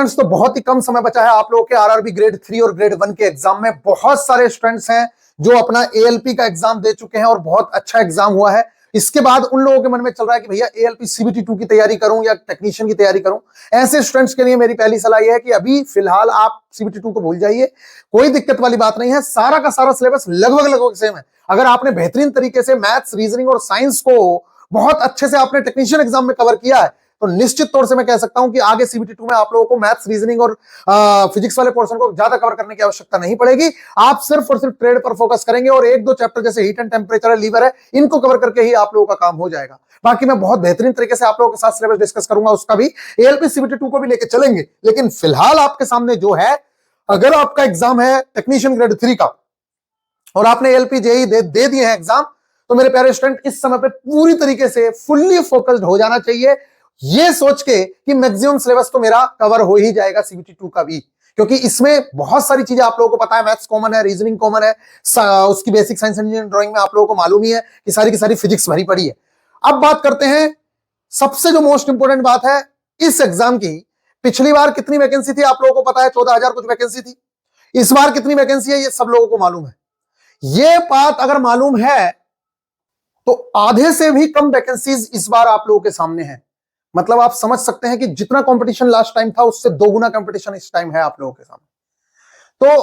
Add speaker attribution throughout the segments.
Speaker 1: Students, तो बहुत ही कम समय बचा है आप लोगों के आरआरबी ग्रेड 3 और ग्रेड 1 के एग्जाम में। बहुत सारे स्टूडेंट्स हैं जो अपना एएलपी का एग्जाम दे चुके हैं और बहुत अच्छा एग्जाम हुआ है। इसके बाद उन लोगों के मन में चल रहा है कि भैया एएलपी सीबीटी 2 की तैयारी करूं या टेक्नीशियन की तैयारी करूं। ऐसे स्टूडेंट्स के लिए मेरी पहली सलाह यह है कि अभी फिलहाल आप सीबीटी 2 को भूल जाइए, कोई दिक्कत वाली बात नहीं है। सारा का सारा सिलेबस लगभग लगभग सेम है। अगर आपने बेहतरीन तरीके से मैथ्स, रीजनिंग और साइंस को बहुत अच्छे से आपने टेक्नीशियन एग्जाम में कवर किया है तो निश्चित तौर से मैं कह सकता हूं कि आगे सीबीटी 2 में आप लोगों को मैथ्स, रीजनिंग और फिजिक्स वाले पोर्शन को ज्यादा कवर करने की आवश्यकता नहीं पड़ेगी। आप सिर्फ और सिर्फ ट्रेड पर फोकस करेंगे और एक दो चैप्टर जैसे हीट एंड टेम्परेचर है, लीवर है, इनको कवर करके ही आप लोगों का काम हो जाएगा। बाकी मैं बहुत बेहतरीन तरीके से आप लोगों के साथ सिलेबस डिस्कस करूंगा, उसका भी एएलपी सीबीटी 2 को भी लेके चलेंगे। लेकिन फिलहाल आपके सामने जो है, अगर आपका एग्जाम है टेक्नीशियन ग्रेड 3 का और आपने एएलपी जेई दे दिए हैं एग्जाम, तो मेरे प्यारे स्टूडेंट इस समय पे पूरी तरीके से फुल्ली फोकस्ड हो जाना चाहिए, ये सोच के कि मैक्सिमम सिलेबस तो मेरा कवर हो ही जाएगा सीबीटी 2 का भी, क्योंकि इसमें बहुत सारी चीजें आप लोगों को पता है। मैथ्स कॉमन है, रीजनिंग कॉमन है, उसकी बेसिक साइंस इंजीनियरिंग ड्राइंग में आप लोगों को मालूम ही है कि सारी की सारी फिजिक्स भरी पड़ी है। अब बात करते हैं सबसे जो मोस्ट इंपोर्टेंट बात है इस एग्जाम की। पिछली बार कितनी वैकेंसी थी आप लोगों को पता है, 14,000 कुछ वैकेंसी थी। इस बार कितनी वैकेंसी है ये सब लोगों को मालूम है। ये बात अगर मालूम है तो आधे से भी कम वैकेंसीज इस बार आप लोगों के सामने है। मतलब आप समझ सकते हैं कि जितना कंपटीशन लास्ट टाइम था उससे दोगुना कंपटीशन इस टाइम है आप लोगों के सामने। तो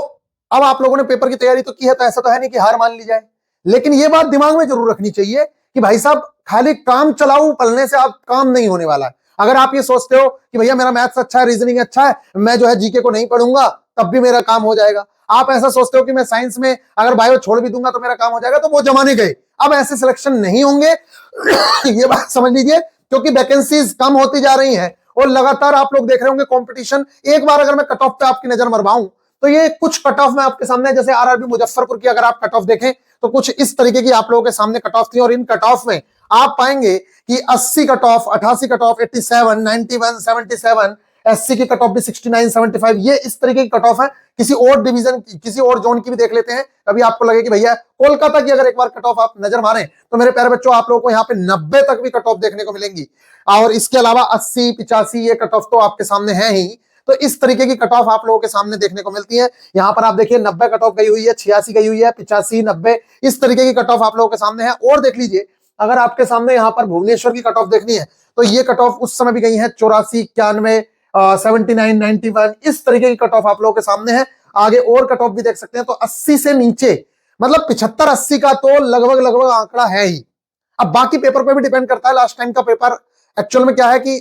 Speaker 1: अब आप लोगों ने पेपर की तैयारी तो की है, तो ऐसा तो है नहीं कि हार मान ली जाए। लेकिन यह बात दिमाग में जरूर रखनी चाहिए कि भाई साहब खाली काम चलाऊ पढ़ने से आप काम नहीं होने वाला है। अगर आप ये सोचते हो कि भैया मेरा मैथ्स अच्छा है, रीजनिंग अच्छा है, मैं जो है जीके को नहीं पढ़ूंगा तब भी मेरा काम हो जाएगा, आप ऐसा सोचते हो कि मैं साइंस में अगर बायो छोड़ भी दूंगा तो मेरा काम हो जाएगा, तो वो जमाने गए। अब ऐसे सिलेक्शन नहीं होंगे ये बात समझ लीजिए, क्योंकि वैकेंसीज कम होती जा रही हैं और लगातार आप लोग देख रहे होंगे कंपटीशन। एक बार अगर मैं कट ऑफ पे आपकी नजर मरवाऊं तो ये कुछ कट ऑफ में आपके सामने, जैसे आरआरबी मुजफ्फरपुर की अगर आप कट ऑफ देखें तो कुछ इस तरीके की आप लोगों के सामने कट ऑफ थी। और इन कट ऑफ में आप पाएंगे कि 80 cut off, 88 cut off, 87, 91, 77, SC की कट ऑफ भी 69, 75, ये इस तरीके की कट ऑफ है। किसी और डिवीजन, किसी और जोन की भी देख लेते हैं, कभी आपको लगे कि भैया कोलकाता की अगर एक बार कट ऑफ आप नजर मारें तो मेरे प्यारे बच्चों आप लोगों को यहाँ पे 90 तक भी कट ऑफ देखने को मिलेंगी। और इसके अलावा 80, 85 ये कट ऑफ तो आपके सामने है ही। तो इस तरीके की कट ऑफ आप लोगों के सामने देखने को मिलती है। यहाँ पर आप देखिए 90 कट ऑफ गई हुई है, 86 गई हुई है, 85, 90 इस तरीके की कट ऑफ आप लोगों के सामने है। और देख लीजिए अगर आपके सामने यहाँ पर भुवनेश्वर की कट ऑफ देखनी है तो ये कट ऑफ उस समय भी गई है 84, 91, 79, 91 इस तरीके की कट ऑफ आप लोगों के सामने है। आगे और कट ऑफ भी देख सकते हैं तो 80 से नीचे, मतलब 75, 80 का तो लगभग लगभग आंकड़ा है ही। अब बाकी पेपर पे भी डिपेंड करता है। लास्ट टाइम का पेपर एक्चुअल में क्या है कि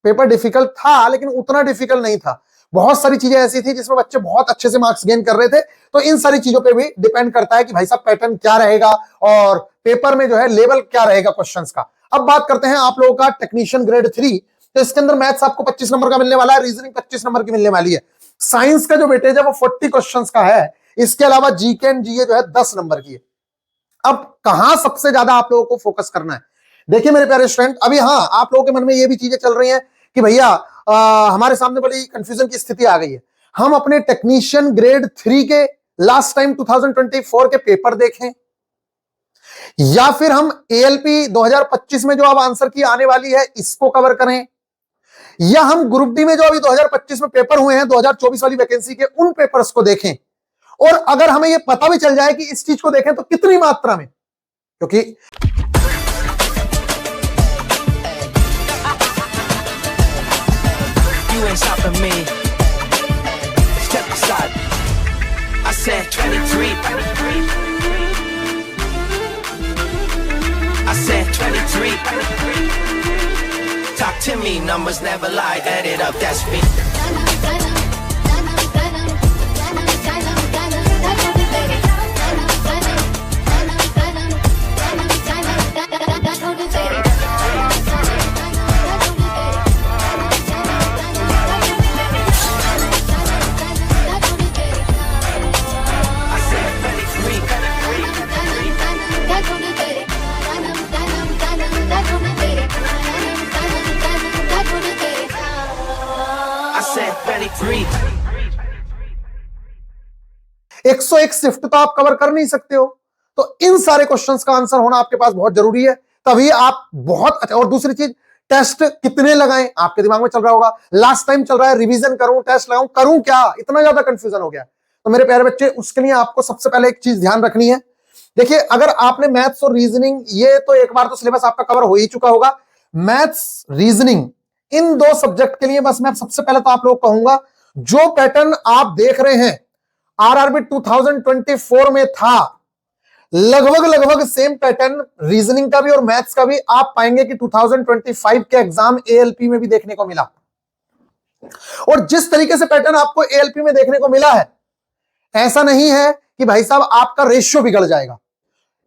Speaker 1: पेपर डिफिकल्ट था लेकिन उतना डिफिकल्ट नहीं था। बहुत सारी चीजें ऐसी थी जिसमें बच्चे बहुत अच्छे से मार्क्स गेन कर रहे थे। तो इन सारी चीजों पे भी डिपेंड करता है कि भाई साहब पैटर्न क्या रहेगा और पेपर में जो है लेवल क्या रहेगा क्वेश्चंस का। अब बात करते हैं आप लोगों का टेक्नीशियन ग्रेड 3। तो इसके अंदर मैथ्स आपको 25 नंबर का मिलने वाला है, रीजनिंग 25 नंबर की मिलने वाली है। साइंस का जो वेटेज है वो 40 क्वेश्चंस का है। इसके अलावा जीके एंड जीए जो है 10 नंबर की है। अब कहां सबसे ज्यादा आप लोगों को फोकस करना है, देखिए मेरे प्यारे स्टूडेंट, अभी हाँ आप लोगों के मन में ये भी चीजें चल रही हैं कि भैया हमारे सामने बड़ी कंफ्यूजन की स्थिति आ गई है। हम अपने टेक्नीशियन ग्रेड 3 के लास्ट टाइम 2024 के पेपर देखें या फिर हम एएलपी 2025 में जो अब आंसर की आने वाली है इसको कवर करें, या हम ग्रुप डी में जो अभी 2025 में पेपर हुए हैं 2024 वाली वैकेंसी के उन पेपर्स को देखें। और अगर हमें यह पता भी चल जाए कि इस चीज को देखें तो कितनी मात्रा में, क्योंकि stopping me. Step aside. I said 23. I said 23. Talk to me, numbers never lie. Add it up, that's me. I 101 shift तो आप कवर कर नहीं सकते हो, तो इन सारे क्वेश्चंस का आंसर होना आपके पास बहुत जरूरी है। तभी आप बहुत अच्छा। और दूसरी चीज, टेस्ट कितने लगाएं आपके दिमाग में चल रहा होगा, लास्ट टाइम चल रहा है रिवीजन करूं, टेस्ट लगाऊं, करूं क्या, इतना ज्यादा कंफ्यूजन हो गया। तो मेरे प्यारे बच्चे, उसके लिए आपको सबसे पहले एक चीज ध्यान रखनी है। देखिए, अगर आपने मैथ्स और रीजनिंग, ये तो एक बार तो सिलेबस आपका कवर हो ही चुका होगा। मैथ्स रीजनिंग इन दो सब्जेक्ट के लिए बस मैं सबसे पहले तो आप लोग कहूंगा, जो पैटर्न आप देख रहे हैं आरआरबी 2024 में था, लगभग सेम पैटर्न रीजनिंग का भी और मैथ्स का भी आप पाएंगे कि 2025 के एग्जाम एएलपी में भी देखने को मिला। और जिस तरीके से पैटर्न आपको एएलपी में देखने को मिला है, ऐसा नहीं है कि भाई साहब आपका रेशियो बिगड़ जाएगा।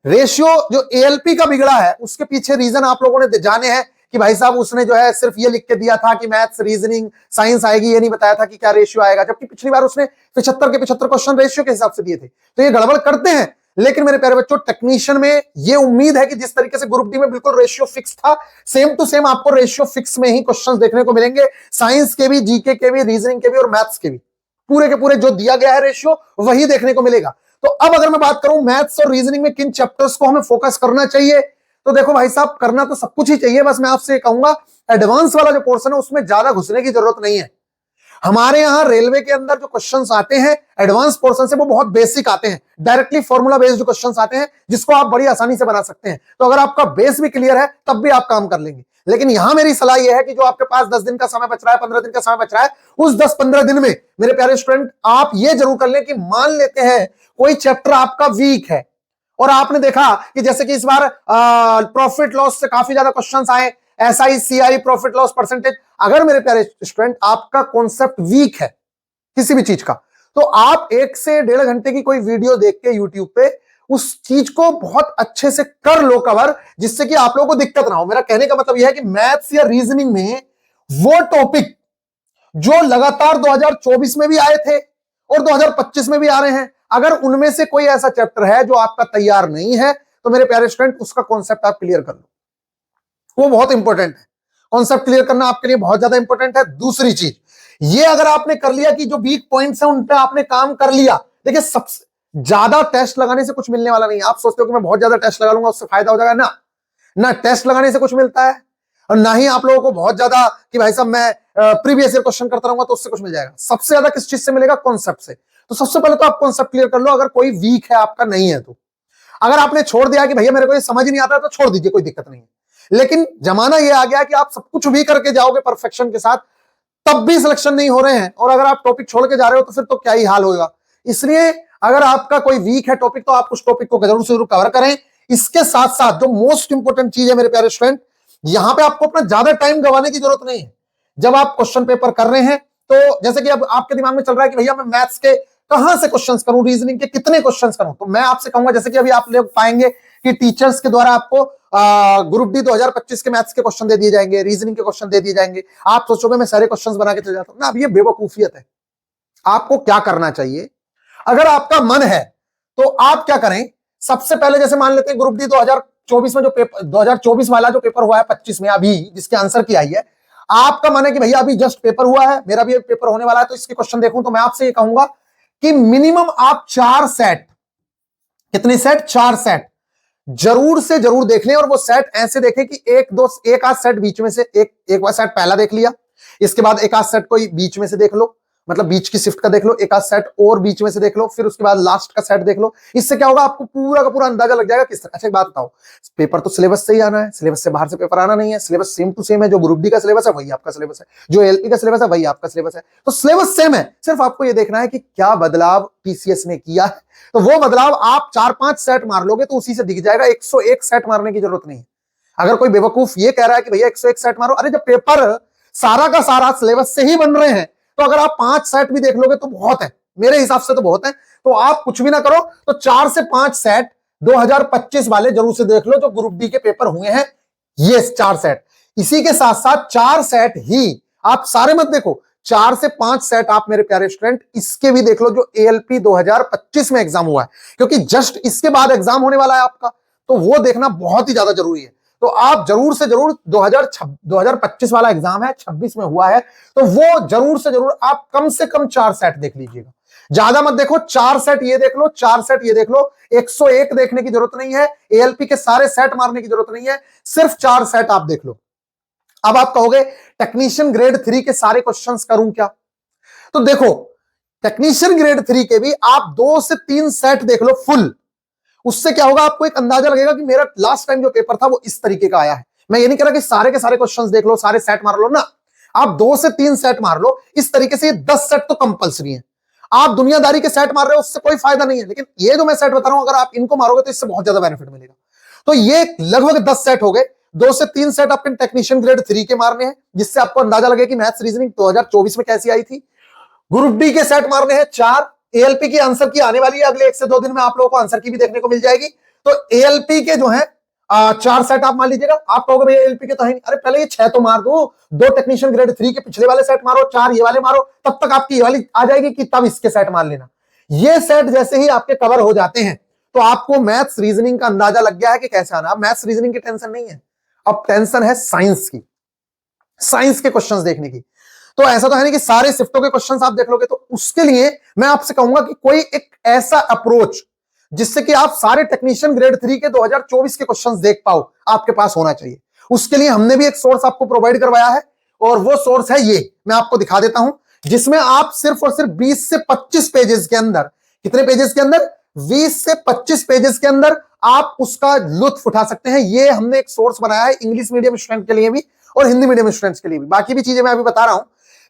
Speaker 1: रेशियो जो एएलपी का बिगड़ा है, उसके पीछे रीजन आप लोगों ने जाने हैं कि भाई साहब उसने जो है सिर्फ ये लिख के दिया था कि मैथ्स रीजनिंग साइंस आएगी, ये नहीं बताया था कि क्या रेशियो आएगा, जबकि पिछली बार उसने 75 के 75 क्वेश्चन रेशियो के हिसाब से दिए थे। तो ये गड़बड़ करते हैं। लेकिन मेरे प्यारे बच्चों, टेक्नीशियन में ये उम्मीद है कि जिस तरीके से ग्रुप डी में बिल्कुल रेशियो फिक्स था, सेम टू सेम आपको रेशियो फिक्स में ही क्वेश्चंस देखने को मिलेंगे, साइंस के भी, जीके के भी, रीजनिंग के भी और मैथ्स के भी। पूरे के पूरे जो दिया गया है रेशियो वही देखने को मिलेगा। तो अब अगर मैं बात करूं मैथ्स और रीजनिंग में किन चैप्टर्स को हमें फोकस करना चाहिए, तो देखो भाई साहब, करना तो सब कुछ ही चाहिए, बस मैं आपसे कहूंगा एडवांस वाला जो पोर्शन है उसमें ज्यादा घुसने की जरूरत नहीं है। हमारे यहां रेलवे के अंदर जो क्वेश्चंस आते हैं एडवांस पोर्शन से, वो बहुत बेसिक आते हैं, डायरेक्टली फॉर्मूला बेस्ड जो क्वेश्चंस आते हैं, जिसको आप बड़ी आसानी से बना सकते हैं। तो अगर आपका बेस भी क्लियर है तब भी आप काम कर लेंगे। लेकिन यहां मेरी सलाह यह है कि जो आपके पास 10 दिन का समय बच रहा है, 15 दिन का समय बच रहा है, उस 10-15 दिन में मेरे प्यारे स्टूडेंट आप ये जरूर कर लें कि मान लेते हैं कोई चैप्टर आपका वीक है और आपने देखा कि जैसे कि इस बार प्रॉफिट लॉस से काफी ज्यादा क्वेश्चंस आए, SI CI profit loss percentage, अगर मेरे प्यारे स्टूडेंट आपका कॉन्सेप्ट वीक है किसी भी चीज का, तो आप 1 से 1.5 घंटे की कोई वीडियो देख के यूट्यूब पे उस चीज को बहुत अच्छे से कर लो कवर, जिससे कि आप लोगों को दिक्कत ना हो। मेरा कहने का मतलब यह है कि मैथ्स या रीजनिंग में वो टॉपिक जो लगातार 2024 में भी आए थे और 2025 में भी आ रहे हैं, अगर उनमें से कोई ऐसा चैप्टर है जो आपका तैयार नहीं है, तो मेरे प्यारे स्टूडेंट उसका कॉन्सेप्ट आप क्लियर कर लो, वो बहुत इंपॉर्टेंट है। कॉन्सेप्ट क्लियर करना आपके लिए बहुत ज्यादा इंपॉर्टेंट है। दूसरी चीज, ये अगर आपने कर लिया कि जो वीक पॉइंट्स हैं उन पे आपने काम कर लिया, देखिए सबसे ज्यादा टेस्ट लगाने से कुछ मिलने वाला नहीं है। आप सोचते हो कि मैं बहुत ज्यादा टेस्ट लगा लूंगा उससे फायदा हो जाएगा, ना टेस्ट लगाने से कुछ मिलता है और ना ही आप लोगों को बहुत ज्यादा कि भाई साहब मैं प्रीवियस ईयर क्वेश्चन करता रहूंगा तो उससे कुछ मिल जाएगा। सबसे ज्यादा किस चीज से मिलेगा? कॉन्सेप्ट से। तो सबसे पहले तो आप कॉन्सेप्ट क्लियर कर लो, अगर कोई वीक है आपका नहीं है तो। अगर आपने छोड़ दिया कि भैया मेरे को ये समझ नहीं आता तो छोड़ दीजिए, कोई दिक्कत नहीं है। लेकिन जमाना ये आ गया कि आप सब कुछ भी करके जाओगे परफेक्शन के साथ, तब भी सिलेक्शन नहीं हो रहे हैं, और अगर आप टॉपिक छोड़ के जा रहे हो तो फिर तो क्या ही हाल होगा। इसलिए अगर आपका कोई वीक है टॉपिक, तो आप उस टॉपिक को जरूर से जरूर कवर करें। इसके साथ साथ जो मोस्ट इंपोर्टेंट चीज है मेरे प्यारे स्टूडेंट, यहां पे आपको अपना ज्यादा टाइम गंवाने की जरूरत नहीं है। जब आप क्वेश्चन पेपर कर रहे हैं, तो जैसे कि अब आपके दिमाग में चल रहा है कि भैया मैं मैथ्स के कहां से क्वेश्चंस करूं, रीजनिंग के कितने क्वेश्चंस करूं, तो मैं आपसे कहूंगा, जैसे कि अभी आप लोग पाएंगे कि टीचर्स के द्वारा आपको ग्रुप डी 2025 के मैथ्स के क्वेश्चन दे दिए जाएंगे, रीजनिंग के क्वेश्चन दे दिए जाएंगे। आप सोचोगे मैं सारे क्वेश्चंस बना के चले जाता हूं ना, अब ये बेवकूफियत है। आपको क्या करना चाहिए, अगर आपका मन है तो आप क्या करें, सबसे पहले जैसे मान लेते हैं ग्रुप डी 2024 में जो पेपर 2024 वाला जो पेपर हुआ है 25 में, अभी जिसके आंसर की आई है, आपका मन है कि भैया अभी जस्ट पेपर हुआ है, मेरा भी एक पेपर होने वाला है तो इसके क्वेश्चन देखूं, तो मैं आपसे ये कहूंगा कि मिनिमम आप 4 सेट, कितने सेट? 4 सेट जरूर से जरूर देख लें। और वो सेट ऐसे देखें कि एक आध सेट बीच में से एक बार सेट पहला देख लिया, इसके बाद एक आध सेट कोई बीच में से देख लो, मतलब बीच की शिफ्ट का देख लो, एक आध सेट और बीच में से देख लो, फिर उसके बाद लास्ट का सेट देख लो। इससे क्या होगा, आपको पूरा का पूरा अंदाजा लग जाएगा किस तरह। अच्छा एक बात बताओ, पेपर तो सिलेबस से ही आना है, सिलेबस से बाहर से पेपर आना नहीं है, सिलेबस सेम टू सेम है। जो ग्रुप डी का सिलेबस है वही आपका सिलेबस है, जो एलपी का सिलेबस है वही आपका सिलेबस है, तो सिलेबस सेम है। सिर्फ आपको ये देखना है कि क्या बदलाव टीसीएस ने किया है, तो वो बदलाव आप 4-5 सेट मार लोगे तो उसी से दिख जाएगा। 101 सेट मारने की जरूरत नहीं है। अगर कोई बेवकूफ ये कह रहा है कि भैया 101 सेट मारो, अरे जब पेपर सारा का सारा सिलेबस से ही बन रहे हैं, तो अगर आप 5 सेट भी देख लोगे तो बहुत है, मेरे हिसाब से तो बहुत है। तो आप कुछ भी ना करो तो 4 से 5 सेट 2025 वाले जरूर से देख लो, जो ग्रुप डी के पेपर हुए हैं, ये 4 सेट। इसी के साथ साथ 4 सेट ही आप सारे मत देखो, 4 से 5 सेट आप मेरे प्यारे स्टूडेंट इसके भी देख लो, जो एएलपी 2025 में एग्जाम हुआ है, क्योंकि जस्ट इसके बाद एग्जाम होने वाला है आपका, तो वो देखना बहुत ही ज्यादा जरूरी है। तो आप जरूर से जरूर 2025 वाला एग्जाम है, 26 में हुआ है, तो वो जरूर से जरूर आप कम से कम 4 सेट देख लीजिएगा। ज्यादा मत देखो, 4 सेट ये देख लो, 4 सेट ये देख लो। 101 देखने की जरूरत नहीं है, एएलपी के सारे सेट मारने की जरूरत नहीं है, सिर्फ 4 सेट आप देख लो। अब आप कहोगे टेक्नीशियन ग्रेड 3 के सारे क्वेश्चंस करूं क्या? तो देखो, टेक्नीशियन ग्रेड 3 के भी आप 2 से 3 सेट देख लो फुल। उससे क्या होगा, आपको एक अंदाजा लगेगा कि मेरा लास्ट टाइम जो पेपर था वो इस तरीके का आया है। मैं ये नहीं कह रहा कि सारे के सारे क्वेश्चंस देख लो, सारे सेट मार लो ना, आप 2 से 3 सेट मार लो। इस तरीके से ये 10 सेट तो कंपलसरी है। आप दुनियादारी के सेट मार रहे हो उससे कोई फायदा नहीं है, लेकिन ये जो मैं सेट बता रहा हूं अगर आप इनको मारोगे तो इससे बहुत ज्यादा बेनिफिट मिलेगा। तो ये लगभग 10 सेट हो गए। 2 से 3 सेट आपके टेक्नीशियन ग्रेड 3 के मारने हैं, जिससे आपको अंदाजा लगे कि मैथ्स रीजनिंग 2024 में कैसी आई थी। ग्रुप डी के सेट मारने हैं 4। एएलपी की आंसर की आने वाली है, अगले 1 से 2 दिन में आप लोगों को आंसर की भी देखने को मिल जाएगी। तो एएलपी के जो है 4 सेट आप मान लीजिएगा। आप कहोगे भैया एएलपी के तो है नहीं, अरे पहले ये 6 तो मार दो, 2 टेक्नीशियन ग्रेड 3 के पिछले वाले सेट मारो, 4 ये वाले मारो, तब तक आपकी ये वाली आ जाएगी कि तब इसके सेट मार लेना। ये सेट जैसे ही आपके कवर हो जाते हैं तो आपको मैथ्स रीजनिंग का अंदाजा लग गया है कि कैसे आना। अब मैथ्स रीजनिंग की टेंशन नहीं है, अब टेंशन है साइंस की, साइंस के क्वेश्चंस देखने की। तो ऐसा तो है नहीं कि सारे शिफ्टों के क्वेश्चंस आप देख लोगे, तो उसके लिए मैं आपसे कहूंगा कि कोई एक ऐसा अप्रोच जिससे कि आप सारे टेक्नीशियन ग्रेड 3 के 2024 के क्वेश्चंस देख पाओ, आपके पास होना चाहिए। उसके लिए हमने भी एक सोर्स आपको प्रोवाइड करवाया है, और वो सोर्स है ये, मैं आपको दिखा देता हूं, जिसमें आप सिर्फ और सिर्फ 20 से 25 पेजेस के अंदर, कितने पेजेस के अंदर, 20 से 25 पेजेस के अंदर आप उसका लुत्फ उठा सकते हैं। ये हमने एक सोर्स बनाया है इंग्लिश मीडियम स्टूडेंट के लिए भी और हिंदी मीडियम स्टूडेंट्स के लिए भी। बाकी भी चीजें मैं अभी बता रहा हूं,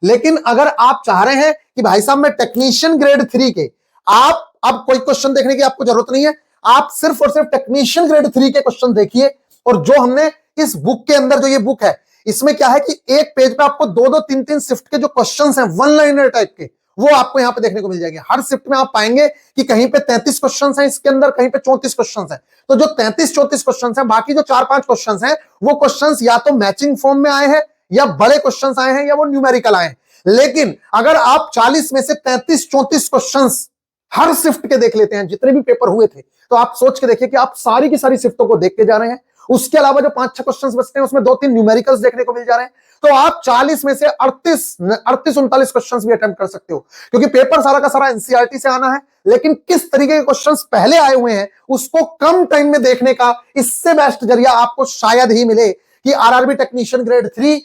Speaker 1: लेकिन अगर आप चाह रहे हैं कि भाई साहब मैं टेक्नीशियन ग्रेड 3 के, आप अब कोई क्वेश्चन देखने की आपको जरूरत नहीं है, आप सिर्फ और सिर्फ टेक्नीशियन ग्रेड 3 के क्वेश्चन देखिए। और जो हमने इस बुक के अंदर, जो ये बुक है, इसमें क्या है कि एक पेज पे आपको 2-2, 3-3 शिफ्ट के जो क्वेश्चंस हैं वन लाइनर टाइप के, वो आपको यहां पे देखने को मिल जाएंगे। हर शिफ्ट में आप पाएंगे कि कहीं पे 33 क्वेश्चंस हैं इसके अंदर, कहीं पे 34 क्वेश्चंस हैं। तो जो 33-34 क्वेश्चंस हैं, बाकी जो 4-5 क्वेश्चंस हैं, वो क्वेश्चंस या तो मैचिंग फॉर्म में आए हैं, या बड़े क्वेश्चंस आए हैं, या वो न्यूमेरिकल आए हैं। लेकिन अगर आप 40 में से 33-34 क्वेश्चंस हर शिफ्ट के देख लेते हैं, जितने भी पेपर हुए थे, तो आप सोच के देखिए कि आप सारी की सारी शिफ्टों को देख के जा रहे हैं। उसके अलावा जो 5-6 क्वेश्चंस बचते हैं उसमें 2-3 न्यूमेरिकल्स देखने को मिल जा रहे हैं। तो आप 40 में से 38-39 क्वेश्चंस भी अटेम्प्ट कर सकते हो, क्योंकि पेपर सारा का सारा एनसीईआरटी से आना है। लेकिन किस तरीके के क्वेश्चंस पहले आए हुए हैं उसको कम टाइम में देखने का इससे बेस्ट जरिया आपको शायद ही मिले कि आरआरबी टेक्नीशियन ग्रेड 3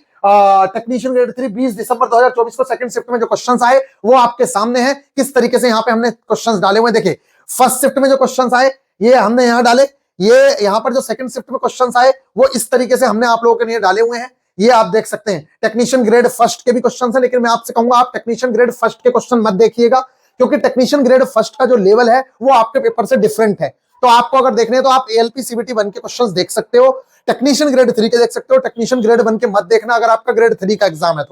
Speaker 1: 20 दिसंबर 2024 को सेकंड शिफ्ट में जो क्वेश्चंस आए वो आपके सामने हैं। किस तरीके से यहां पे हमने क्वेश्चंस डाले हुए देखिए। फर्स्ट शिफ्ट में जो क्वेश्चंस आए ये हमने यहां डाले, ये यहां पर जो सेकंड शिफ्ट में क्वेश्चंस आए वो इस तरीके से हमने आप लोगों के लिए डाले हुए हैं। ये आप देख सकते हैं। टेक्नीशियन ग्रेड फर्स्ट के भी क्वेश्चंस हैं, लेकिन मैं आपसे कहूंगा आप टेक्नीशियन ग्रेड फर्स्ट के क्वेश्चन मत देखिएगा, क्योंकि टेक्नीशियन ग्रेड फर्स्ट का जो लेवल है वो आपके पेपर से डिफरेंट है। तो आपको अगर देखने हैं तो आप एएलपी सीबीटी 1 के क्वेश्चंस देख सकते हो, टेक्नीशियन ग्रेड 3 के देख सकते हो, टेक्नीशियन ग्रेड 1 के मत देखना अगर आपका ग्रेड 3 का एग्जाम है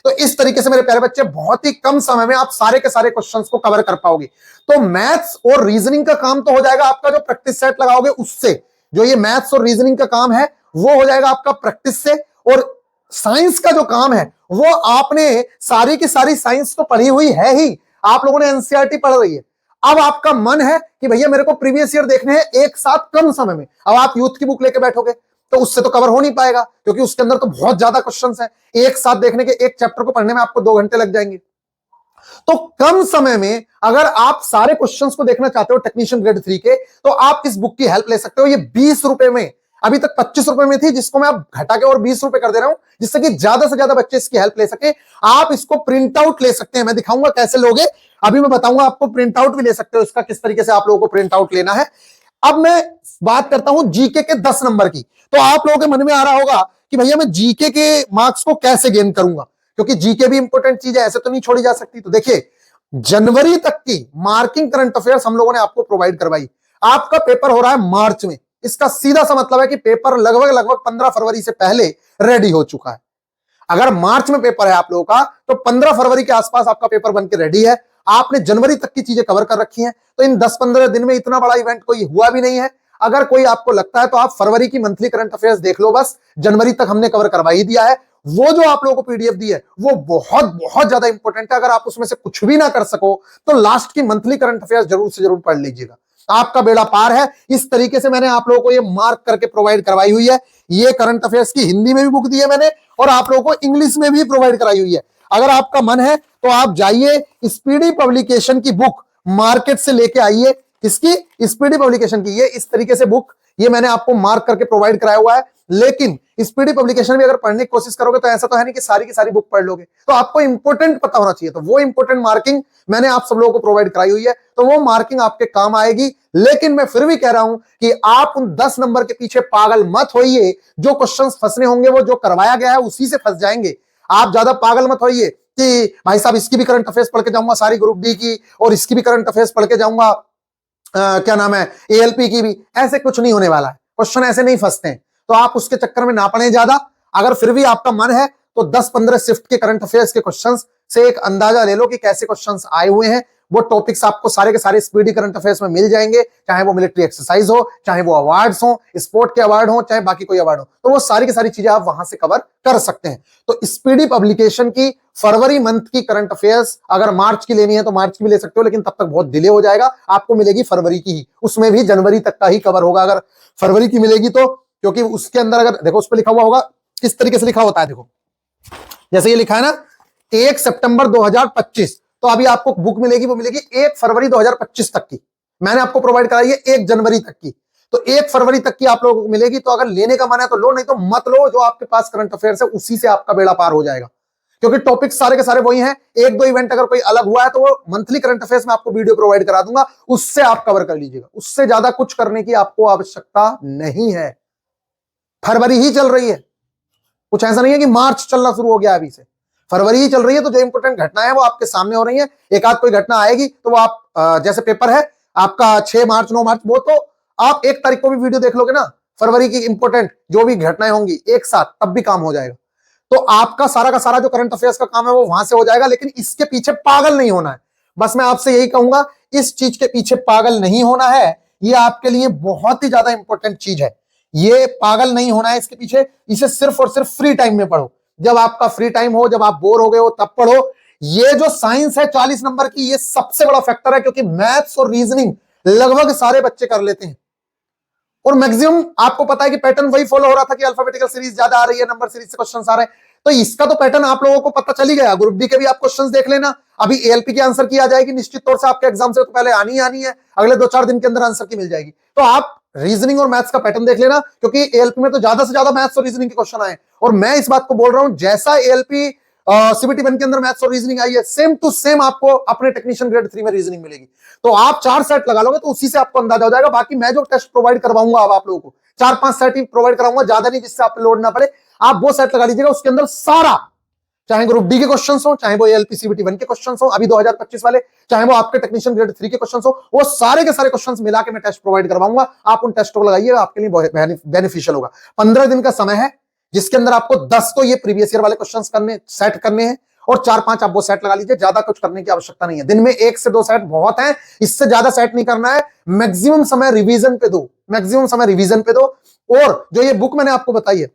Speaker 1: तो इस तरीके से मेरे प्यारे बच्चे बहुत ही कम समय में आप सारे के सारे क्वेश्चंस को कवर कर पाओगे। तो मैथ्स और रीजनिंग का काम तो हो जाएगा आपका, जो प्रैक्टिस सेट लगाओगे उससे, जो ये मैथ्स और रीजनिंग का काम है वो हो जाएगा आपका प्रैक्टिस से। और साइंस का जो काम है वो आपने सारी की सारी साइंस तो पढ़ी हुई है ही, आप लोगों ने एनसीईआरटी पढ़ रही है। अब आपका मन है कि भैया मेरे को प्रीवियस ईयर देखने हैं एक साथ कम समय में। अब आप यूथ की बुक लेके बैठोगे तो उससे तो कवर हो नहीं पाएगा, क्योंकि उसके अंदर तो बहुत ज्यादा क्वेश्चंस हैं। एक साथ देखने के, एक चैप्टर को पढ़ने में आपको 2 घंटे लग जाएंगे। तो कम समय में अगर आप सारे क्वेश्चंस को देखना चाहते हो टेक्नीशियन ग्रेड 3 के, तो आप इस बुक की हेल्प ले सकते हो। ये 20 रुपए में, अभी तक 25 रुपए में थी, जिसको मैं अब घटा के और 20 रुपए कर दे रहा हूं, जिससे कि ज्यादा से ज्यादा बच्चे इसकी हेल्प ले सके। आप इसको प्रिंट आउट ले सकते हैं, मैं दिखाऊंगा कैसे लोगे, अभी मैं बताऊंगा आपको प्रिंट आउट भी ले सकते हो इसका, किस तरीके से आप लोगों को प्रिंट आउट लेना है। अब मैं बात करता हूं जीके के 10 नंबर की। तो आप लोगों के मन में आ रहा होगा कि भैया मैं जीके के मार्क्स को कैसे गेन करूंगा, क्योंकि जीके भी इंपॉर्टेंट चीज है, ऐसे तो नहीं छोड़ी जा सकती। तो देखिए, जनवरी तक की मार्किंग करंट अफेयर्स हम लोगों ने आपको प्रोवाइड करवाई। आपका पेपर हो रहा है मार्च में, इसका सीधा सा मतलब है कि पेपर लगभग 15 फरवरी से पहले रेडी हो चुका है। अगर मार्च में पेपर है आप लोगों का, तो 15 फरवरी के आसपास आपका पेपर बनके रेडी है। आपने जनवरी तक की चीजें कवर कर रखी हैं, तो इन 10-15 दिन में इतना बड़ा इवेंट कोई हुआ भी नहीं है। अगर कोई आपको लगता है तो आप फरवरी की मंथली करंट अफेयर्स देख लो, बस जनवरी तक हमने कवर करवा ही दिया है। वो जो आप लोगों को पीडीएफ दी है वो बहुत बहुत ज्यादा इंपॉर्टेंट है। अगर आप उसमें से कुछ भी ना कर सको तो लास्ट की मंथली करंट अफेयर्स जरूर से जरूर पढ़ लीजिएगा, आपका बेड़ा पार है। इस तरीके से मैंने आप लोगों को ये मार्क करके प्रोवाइड करवाई हुई है। ये करंट अफेयर्स की हिंदी में भी बुक दी है मैंने, और आप लोगों को इंग्लिश में भी प्रोवाइड कराई हुई है। अगर आपका मन है तो आप जाइए, स्पीडी पब्लिकेशन की बुक मार्केट से लेके आइए। इसकी स्पीडी पब्लिकेशन की ये इस तरीके से बुक, ये मैंने आपको मार्क करके प्रोवाइड कराया हुआ है। लेकिन स्पीडी पब्लिकेशन भी अगर पढ़ने की कोशिश करोगे तो ऐसा तो है नहीं कि सारी की सारी बुक पढ़ लोगे, तो आपको इंपोर्टेंट पता होना चाहिए। तो वो इंपोर्टेंट मार्किंग मैंने आप सब लोगों को प्रोवाइड कराई हुई है, तो वो मार्किंग आपके काम आएगी। लेकिन मैं फिर भी कह रहा हूं कि आप उन 10 नंबर के पीछे पागल मत होइए। जो क्वेश्चंस फंसने होंगे वो जो करवाया गया है उसी से फंस जाएंगे। आप ज्यादा पागल मत होइए कि भाई साहब इसकी भी करंट अफेयर्स पढ़ के जाऊंगा सारी ग्रुप डी की, और इसकी भी करंट अफेयर्स पढ़ के जाऊंगा क्या नाम है एएलपी की भी। ऐसे कुछ नहीं होने वाला है, क्वेश्चन ऐसे नहीं फंसते हैं, तो आप उसके चक्कर में ना पड़े ज्यादा। अगर फिर भी आपका मन है तो 10-15 शिफ्ट के करंट अफेयर्स के क्वेश्चंस से एक अंदाजा ले लो कि कैसे क्वेश्चंस आए हुए हैं। वो टॉपिक्स आपको सारे के सारे स्पीडी करंट अफेयर्स में मिल जाएंगे, चाहे वो मिलिट्री एक्सरसाइज हो, चाहे वो अवार्ड्स हो, स्पोर्ट के अवार्ड हो, चाहे बाकी कोई अवार्ड हो, तो वो सारी की सारी चीजें आप वहां से कवर कर सकते हैं। तो स्पीडी पब्लिकेशन की फरवरी मंथ की करंट अफेयर्स अगर मार्च की लेनी है तो मार्च की भी ले सकते हो, लेकिन तब तक बहुत डिले हो जाएगा, आपको मिलेगी फरवरी की ही, उसमें भी जनवरी तक का ही कवर होगा अगर फरवरी की मिलेगी तो। क्योंकि उसके अंदर अगर देखो उस पर लिखा हुआ होगा, किस तरीके से लिखा होता है, देखो जैसे ये लिखा है ना 1 सितंबर 2025, तो अभी आपको बुक मिलेगी, वो मिलेगी 1 फरवरी 2025 तक की। मैंने आपको प्रोवाइड कराई है 1 जनवरी तक की, तो 1 फरवरी तक की आप लोगों को मिलेगी। तो अगर लेने का मन है तो लो, नहीं तो मत लो। जो आपके पास करंट अफेयर्स है उसी से आपका बेड़ा पार हो जाएगा, क्योंकि टॉपिक सारे के सारे वही हैं। 1-2 इवेंट अगर कोई अलग हुआ है तो वो मंथली करंट अफेयर्स में आपको वीडियो प्रोवाइड करा दूंगा, उससे आप कवर कर लीजिएगा। उससे ज्यादा कुछ करने की आपको आवश्यकता नहीं है। फरवरी ही चल रही है, कुछ ऐसा नहीं है कि मार्च चलना शुरू हो गया अभी से, फरवरी ही चल रही है। तो जो इंपोर्टेंट घटना है वो आपके सामने हो रही है। एक आध कोई घटना आएगी तो वो आप जैसे पेपर है आपका 6 मार्च 9 मार्च, वो तो आप 1 तारीख को भी वीडियो देख लोगे ना, फरवरी की इंपोर्टेंट जो भी घटनाएं होंगी एक साथ, तब भी काम हो जाएगा। तो आपका सारा का सारा जो करंट अफेयर्स का काम है वो वहां से हो जाएगा। लेकिन इसके पीछे पागल नहीं होना है, बस मैं आपसे यही कहूंगा, इस चीज के पीछे पागल नहीं होना है। ये आपके लिए बहुत ही ज्यादा इंपॉर्टेंट चीज है, ये पागल नहीं होना है इसके पीछे। इसे सिर्फ और सिर्फ फ्री टाइम में पढ़ो, जब आपका फ्री टाइम हो, जब आप बोर हो गए हो तब पढ़ो। ये जो साइंस है 40 नंबर की, ये सबसे बड़ा फैक्टर है, क्योंकि मैथ्स और रीजनिंग लगभग सारे बच्चे कर लेते हैं, और मैक्सिमम आपको पता है कि पैटर्न वही फॉलो हो रहा था कि अल्फाबेटिकल सीरीज ज्यादा आ रही है, नंबर सीरीज से क्वेश्चंस आ रहे हैं। तो इसका तो पैटर्न आप लोगों को पता चल ही गया। ग्रुप डी के भी आप क्वेश्चंस देख लेना, अभी एएलपी की आंसर की आ जाएगी निश्चित तौर से, आपके एग्जाम से तो पहले आनी है, अगले 2-4 दिन के अंदर आंसर की मिल जाएगी। तो आप रीजनिंग और मैथ्स का पैटर्न देख लेना, क्योंकि एएलपी में तो ज्यादा से ज्यादा मैथ्स और रीजनिंग के क्वेश्चन आए। और मैं इस बात को बोल रहा हूं, जैसा एएलपी सीबीटी 1 के अंदर मैथ्स और रीजनिंग आई है, सेम टू सेम आपको अपने टेक्नीशियन ग्रेड 3 में रीजनिंग मिलेगी। तो आप 4 सेट लगा लोगे तो उसी से आपको अंदाजा हो जाएगा। बाकी मैं जो टेस्ट प्रोवाइड करवाऊंगा अब आप लोगों को 4-5 सेट ही प्रोवाइड कराऊंगा, ज्यादा नहीं, जिससे आप लोड ना पड़े। आप वो सेट लगा लीजिएगा, उसके अंदर सारा, चाहे ग्रुप डी के क्वेश्चंस हो, चाहे वो एएलपी सीबीटी 1 के क्वेश्चंस हो अभी 2025 वाले, चाहे वो आपके टेक्नीशियन ग्रेड 3 के क्वेश्चंस हो, वो सारे के सारे क्वेश्चंस मिला के मैं टेस्ट प्रोवाइड करवाऊंगा। आप उन टेस्ट को लगाइएगा, आपके लिए बेनिफिशियल होगा। 15 दिन का समय है, जिसके अंदर आपको 10 तो ये प्रीवियस ईयर वाले क्वेश्चंस करने सेट करने हैं, और 4-5 आप वो सेट लगा लीजिए। ज्यादा कुछ करने की आवश्यकता नहीं है, दिन में 1 से 2 सेट बहुत है, इससे ज्यादा सेट नहीं करना है। मैक्सिमम समय रिवीजन पे दो, मैक्सिमम समय रिवीजन पे दो। और जो ये बुक मैंने आपको बताई है,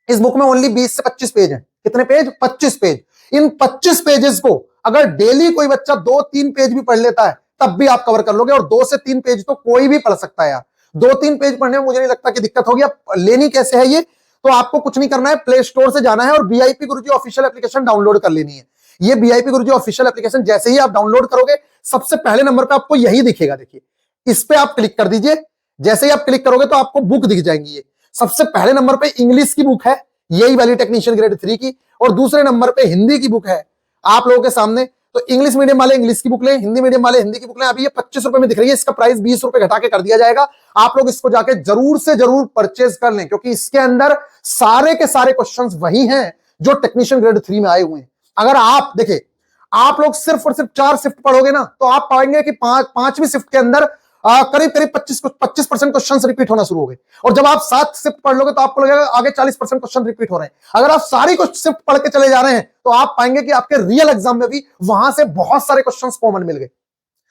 Speaker 1: इस बुक में ओनली 20 से 25 पेज हैं। कितने पेज? 25 पेज। इन 25 पेजेस को अगर डेली कोई बच्चा 2-3 पेज भी पढ़ लेता है तब भी आप कवर कर लोगे, और 2 से 3 पेज तो कोई भी पढ़ सकता है यार। 2-3 पेज पढ़ने में मुझे नहीं लगता कि दिक्कत होगी। अब लेनी कैसे है ये, तो आपको कुछ नहीं करना है, प्ले स्टोर से जाना है और बीआईपी गुरुजी ऑफिशियल एप्लीकेशन डाउनलोड कर लेनी है। ये बीआईपी गुरुजी ऑफिशियल एप्लीकेशन जैसे ही आप डाउनलोड करोगे, सबसे पहले नंबर पे आपको यही दिखेगा, देखिए इस पे आप क्लिक कर दीजिए। जैसे ही आप क्लिक करोगे तो आपको बुक दिख जाएंगी। ये सबसे पहले नंबर पे इंग्लिश की बुक है, यही वाली टेक्नीशियन ग्रेड 3 की, और दूसरे नंबर पे हिंदी की बुक है आप लोगों के सामने। तो इंग्लिश मीडियम वाले इंग्लिश की बुक लें, हिंदी मीडियम वाले हिंदी की बुक लें। अभी ये 25 रुपए में दिख रही है, इसका प्राइस 20 रुपए घटा के कर दिया जाएगा। आप लोग इसको जाके जरूर से जरूर परचेज कर लें, क्योंकि इसके अंदर सारे के सारे क्वेश्चंस वही हैं जो टेक्नीशियन ग्रेड 3 में आए हुए हैं। अगर आप देखिए, आप लोग सिर्फ और सिर्फ 4 शिफ्ट पढ़ोगे ना, तो आप पाएंगे कि पांचवी शिफ्ट के अंदर करीब करीब 25% क्वेश्चन रिपीट होना शुरू हो गए। और जब आप 7 शिफ्ट पढ़ लोगे तो आपको लगेगा आगे 40% क्वेश्चन रिपीट हो रहे हैं। अगर आप सारी कुछ शिफ्ट पढ़ के चले जा रहे हैं तो आप पाएंगे कि आपके रियल एग्जाम में भी वहां से बहुत सारे क्वेश्चंस कॉमन मिल गए।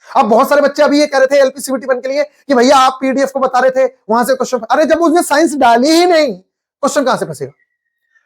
Speaker 1: अब बहुत सारे बच्चे अभी ये कह रहे थे एलपीसीबीटी 1 के लिए कि भैया आप पीडीएफ को बता रहे थे वहां से क्वेश्चन, अरे जब उसने साइंस डाली ही नहीं, क्वेश्चन कहां से फंसेगा?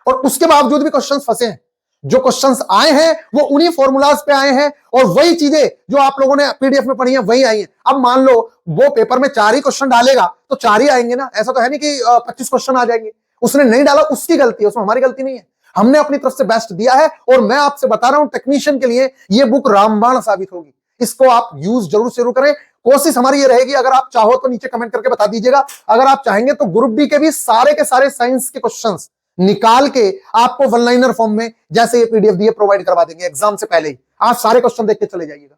Speaker 1: और उसके बावजूद भी क्वेश्चन फंसे हैं। जो क्वेश्चंस आए हैं वो उन्हीं फॉर्मूलाज पे आए हैं, और वही चीजें जो आप लोगों ने पीडीएफ में पढ़ी हैं वही आई हैं। अब मान लो वो पेपर में 4 ही क्वेश्चन डालेगा तो 4 ही आएंगे ना, ऐसा तो है नहीं कि 25 क्वेश्चन आ जाएंगे। उसने नहीं डाला, उसकी गलती है, उसमें हमारी गलती नहीं है। हमने अपनी तरफ से बेस्ट दिया है, और मैं आपसे बता रहा हूं टेक्नीशियन के लिए ये बुक रामबाण साबित होगी। इसको आप यूज जरूर शुरू करें। कोशिश हमारी ये रहेगी, अगर आप चाहो तो नीचे कमेंट करके बता दीजिएगा। अगर आप चाहेंगे तो ग्रुप डी के भी सारे के सारे साइंस के क्वेश्चंस निकाल के आपको वन लाइनर फॉर्म में जैसे ये पीडीएफ दिए प्रोवाइड करवा देंगे एग्जाम से पहले ही। आज सारे क्वेश्चन देख के चले जाइएगा।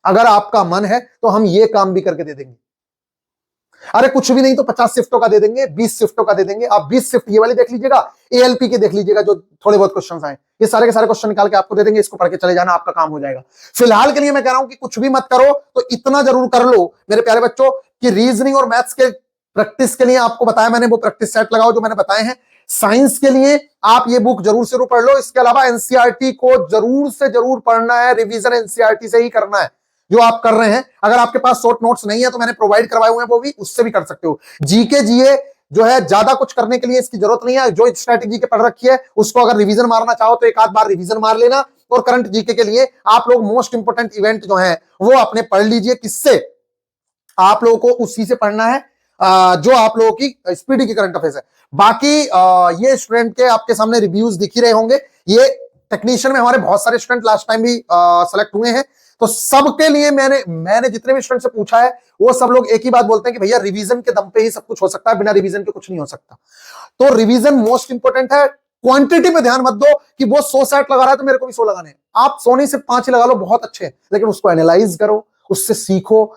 Speaker 1: अगर आपका मन है तो हम ये काम भी करके दे देंगे। अरे कुछ भी नहीं तो 50 शिफ्टों का दे देंगे, 20 शिफ्टों का दे देंगे। आप 20 शिफ्ट ये वाली देख लीजिएगा, एएलपी के देख लीजिएगा, जो थोड़े बहुत क्वेश्चंस आए, ये सारे के सारे क्वेश्चन निकाल के आपको दे देंगे। इसको पढ़ के चले जाना, आपका काम हो जाएगा। फिलहाल के लिए मैं कह रहा हूं कि कुछ भी मत करो तो इतना जरूर कर लो मेरे प्यारे बच्चों कि रीजनिंग और मैथ्स के प्रैक्टिस के लिए आपको बताया मैंने, वो प्रैक्टिस सेट लगाओ जो मैंने बताए हैं। साइंस के लिए आप ये बुक जरूर से जरूर पढ़ लो। इसके अलावा एनसीईआरटी को जरूर से जरूर पढ़ना है, रिवीजन एनसीईआरटी से ही करना है जो आप कर रहे हैं। अगर आपके पास शॉर्ट नोट्स नहीं है तो मैंने प्रोवाइड करवाए हुए हैं, वो भी उससे भी कर सकते हो। जीके जीए जो है ज्यादा कुछ करने के लिए इसकी जरूरत नहीं है। जो स्ट्रैटेजी के पढ़ रखी है उसको अगर रिवीजन मारना चाहो तो एक आध बार रिवीजन मार लेना। और करंट जीके के लिए आप लोग मोस्ट इंपोर्टेंट इवेंट जो है वो अपने पढ़ लीजिए। किससे? आप लोगों को उसी से पढ़ना है जो आप लोगों की स्पीडी की करंट अफेयर्स है। बाकी ये स्टूडेंट के आपके सामने रिव्यूज दिख ही रहे होंगे। ये टेक्नीशियन में हमारे बहुत सारे स्टूडेंट लास्ट टाइम भी सेलेक्ट हुए हैं, तो सबके लिए मैंने जितने भी स्टूडेंट से पूछा है वो सब लोग एक ही बात बोलते हैं कि भैया रिवीजन के दम पे ही सब कुछ हो सकता है, बिना रिवीजन के कुछ नहीं हो सकता। तो रिवीजन मोस्ट इंपोर्टेंट है। क्वांटिटी पे ध्यान मत दो कि वो 100 सेट लगा रहा है तो मेरे को भी 100 लगाने हैं। आप 100 नहीं सिर्फ 5 ही लगा लो, बहुत अच्छे हैं, लेकिन उसको एनालाइज करो, उससे सीखो।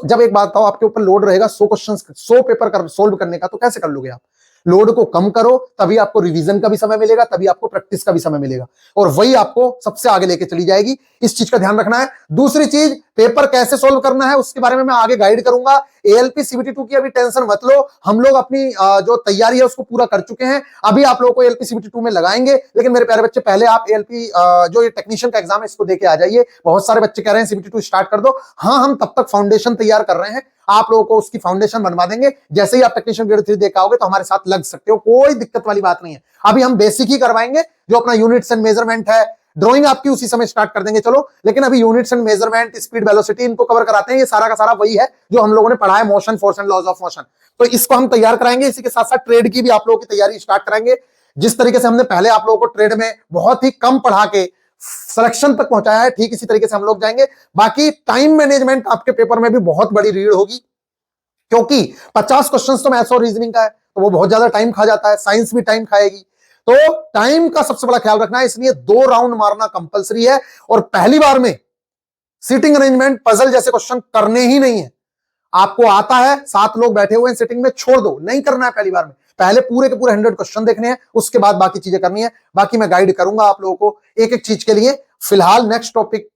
Speaker 1: जब एक बात बताओ, आपके ऊपर लोड रहेगा 100 क्वेश्चन 100 पेपर सोल्व करने का, तो कैसे कर लोगे आप? लोड को कम करो, तभी आपको रिवीजन का भी समय मिलेगा, तभी आपको प्रैक्टिस का भी समय मिलेगा, और वही आपको सबसे आगे लेके चली जाएगी। इस चीज का ध्यान रखना है। दूसरी चीज, पेपर कैसे सोल्व करना है उसके बारे में मैं आगे गाइड करूंगा। एएलपी सीबीटी 2 की अभी टेंशन मत लो, हम लोग अपनी जो तैयारी है उसको पूरा कर चुके हैं। अभी आप लोगों को एएलपी सीबीटी 2 में लगाएंगे, लेकिन मेरे प्यारे बच्चे पहले आप एएलपी जो ये टेक्नीशियन का एग्जाम है इसको देके आ जाइए। बहुत सारे बच्चे कह रहे हैं सीबीटी 2 स्टार्ट कर दो। हाँ, हम तब तक फाउंडेशन तैयार कर रहे हैं, आप लोगों को उसकी फाउंडेशन बनवा देंगे। जैसे ही आप टेक्नीशियन ग्रेड 3 देख आओगे तो हमारे साथ लग सकते हो, कोई दिक्कत वाली बात नहीं है। अभी हम बेसिक ही करवाएंगे, जो अपना यूनिट्स एंड मेजरमेंट है, ड्राइंग आपकी उसी समय स्टार्ट कर देंगे। चलो, लेकिन अभी units and measurement, speed, velocity, इनको कवर कराते हैं। ये सारा का सारा वही है जो हम लोगों ने पढ़ा है, motion, force and laws of motion. तो इसको हम तैयार कराएंगे। इसी के साथ साथ ट्रेड की भी आप लोगों की तैयारी स्टार्ट कराएंगे। जिस तरीके से हमने पहले आप लोगों को ट्रेड में बहुत ही कम पढ़ा के सिलेक्शन तक पहुंचाया है, ठीक इसी तरीके से हम लोग जाएंगे। बाकी टाइम मैनेजमेंट आपके पेपर में भी बहुत बड़ी रीड होगी, क्योंकि 50 क्वेश्चन तो मैथ्स और रीजनिंग का है, तो वो बहुत ज्यादा टाइम खा जाता है। साइंस भी टाइम खाएगी, तो टाइम का सबसे बड़ा ख्याल रखना है। इसलिए 2 राउंड मारना कंपलसरी है, और पहली बार में सीटिंग अरेंजमेंट, पजल जैसे क्वेश्चन करने ही नहीं है। आपको आता है, 7 लोग बैठे हुए हैं सिटिंग में, छोड़ दो, नहीं करना है पहली बार में। पहले पूरे के पूरे 100 क्वेश्चन देखने हैं, उसके बाद बाकी चीजें करनी है। बाकी मैं गाइड करूंगा आप लोगों को एक एक चीज के लिए। फिलहाल नेक्स्ट टॉपिक,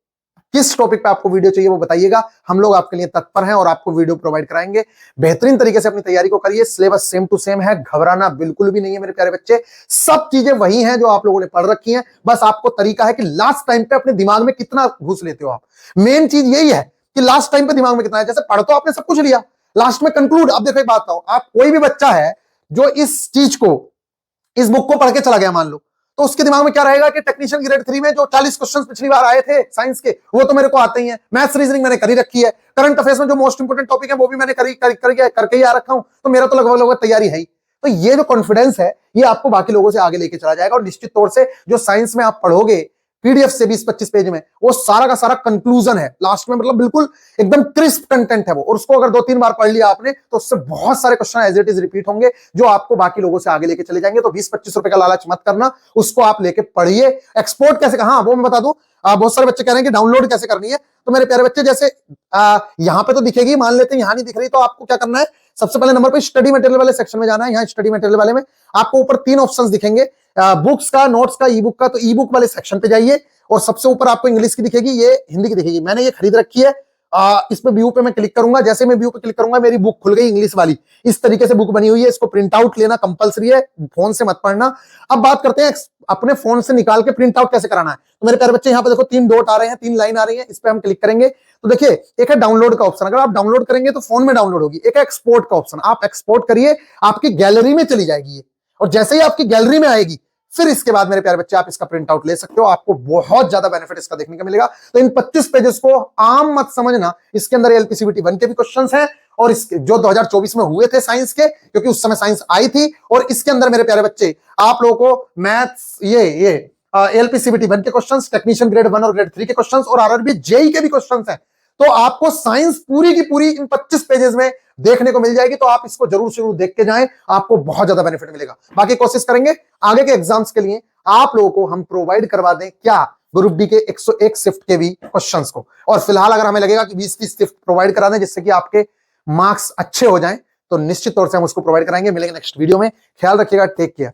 Speaker 1: किस टॉपिक पे आपको वीडियो चाहिए वो बताइएगा, हम लोग आपके लिए तत्पर हैं और आपको वीडियो प्रोवाइड कराएंगे। बेहतरीन तरीके से अपनी तैयारी को करिए। सिलेबस सेम टू सेम है, घबराना बिल्कुल भी नहीं है मेरे प्यारे बच्चे। सब चीजें वही हैं जो आप लोगों ने पढ़ रखी हैं, बस आपको तरीका है कि लास्ट टाइम पे अपने दिमाग में कितना घुस लेते हो आप। मेन चीज यही है कि लास्ट टाइम पे दिमाग में कितना है। जैसे पढ़ तो आपने सब कुछ लिया, लास्ट में कंक्लूड। अब देखो एक बात बताओ, आप कोई भी बच्चा है जो इस चीज को, इस बुक को पढ़ के चला गया मान लो, तो उसके दिमाग में क्या रहेगा कि टेक्नीशियन ग्रेड 3 में जो 40 क्वेश्चन पिछली बार आए थे साइंस के, वो तो मेरे को आते ही हैं। मैथ्स रीजनिंग मैंने करी रखी है, करंट अफेयर्स में जो मोस्ट इंपोर्टेंट टॉपिक है वो भी मैंने करके ही आ रखा हूं, तो मेरा तो लगभग तैयारी है ही। तो ये जो कॉन्फिडेंस है ये आपको बाकी लोगों से आगे लेके चला जाएगा। और निश्चित तौर से जो साइंस में आप पढ़ोगे पीडीएफ से 20-25 पेज में, वो सारा का सारा कंक्लूजन है लास्ट में, मतलब बिल्कुल एकदम क्रिस्प कंटेंट है वो। और उसको अगर 2-3 बार पढ़ लिया आपने तो उससे बहुत सारे question as it is repeat होंगे, जो आपको बाकी लोगों से आगे लेके चले जाएंगे। तो 20-25 रुपए का लालच मत करना, उसको आप लेके पढ़िए। एक्सपोर्ट कैसे, हाँ वो मैं बता दूं, बहुत सारे बच्चे कह रहे हैं कि डाउनलोड कैसे करनी है। तो मेरे प्यारे बच्चे, जैसे यहां पे तो दिखेगी, मान लेते हैं यहां नहीं दिख रही, तो आपको क्या करना है, सबसे पहले नंबर पे स्टडी मटेरियल वाले सेक्शन में जाना है। यहाँ स्टडी मटेरियल वाले में आपको ऊपर 3 ऑप्शंस दिखेंगे, बुक्स का, नोट्स का, ई बुक का। तो ई बुक वाले सेक्शन पे जाइए, और सबसे ऊपर आपको इंग्लिश की दिखेगी, ये हिंदी की दिखेगी। मैंने ये खरीद रखी है। इस पे व्यू पे मैं क्लिक करूंगा, जैसे मैं व्यू पे क्लिक करूंगा मेरी बुक खुल गई इंग्लिश वाली। इस तरीके से बुक बनी हुई है, इसको प्रिंट आउट लेना कंपलसरी है, फोन से मत पढ़ना। अब बात करते हैं अपने फोन से निकाल के प्रिंट आउट कैसे कराना है। तो मेरे प्यारे बच्चे, यहाँ पे देखो 3 डॉट आ रहे हैं, 3 लाइन आ रही है, इस पे हम क्लिक करेंगे तो देखिए एक है डाउनलोड का ऑप्शन। अगर आप डाउनलोड करेंगे तो फोन में डाउनलोड होगी। एक है एक्सपोर्ट का ऑप्शन, आप एक्सपोर्ट करिए, आपकी गैलरी में चली जाएगी ये, और जैसे ही आपकी गैलरी में आएगी फिर इसके बाद मेरे प्यारे बच्चे आप इसका प्रिंट आउट ले सकते हो। आपको बहुत ज्यादा बेनिफिट इसका देखने को मिलेगा। तो इन 25 पेजेस को आम मत समझना, इसके अंदर एलपीसीबीटी 1 के भी क्वेश्चंस हैं, और इसके जो 2024 में हुए थे साइंस के, क्योंकि उस समय साइंस आई थी। और इसके अंदर मेरे प्यारे बच्चे आप लोगों को मैथ्स, ये एलपीसीबीटी 1 के क्वेश्चंस, टेक्नीशियन ग्रेड 1 और ग्रेड 3 के क्वेश्चंस, और आरआरबी जेई के भी क्वेश्चंस हैं। तो आपको साइंस पूरी की पूरी इन 25 पेजेस में देखने को मिल जाएगी। तो आप इसको जरूर से जरूर देख के जाएं, आपको बहुत ज्यादा बेनिफिट मिलेगा। बाकी कोशिश करेंगे आगे के एग्जाम्स के लिए आप लोगों को हम प्रोवाइड करवा दें क्या, ग्रुप डी के 101 शिफ्ट के भी क्वेश्चंस को। और फिलहाल अगर हमें लगेगा कि 20-20 शिफ्ट प्रोवाइड करा दें जिससे कि आपके मार्क्स अच्छे हो जाएं, तो निश्चित तौर से हम उसको प्रोवाइड कराएंगे। मिलेंगे नेक्स्ट वीडियो में, ख्याल रखिएगा, टेक केयर।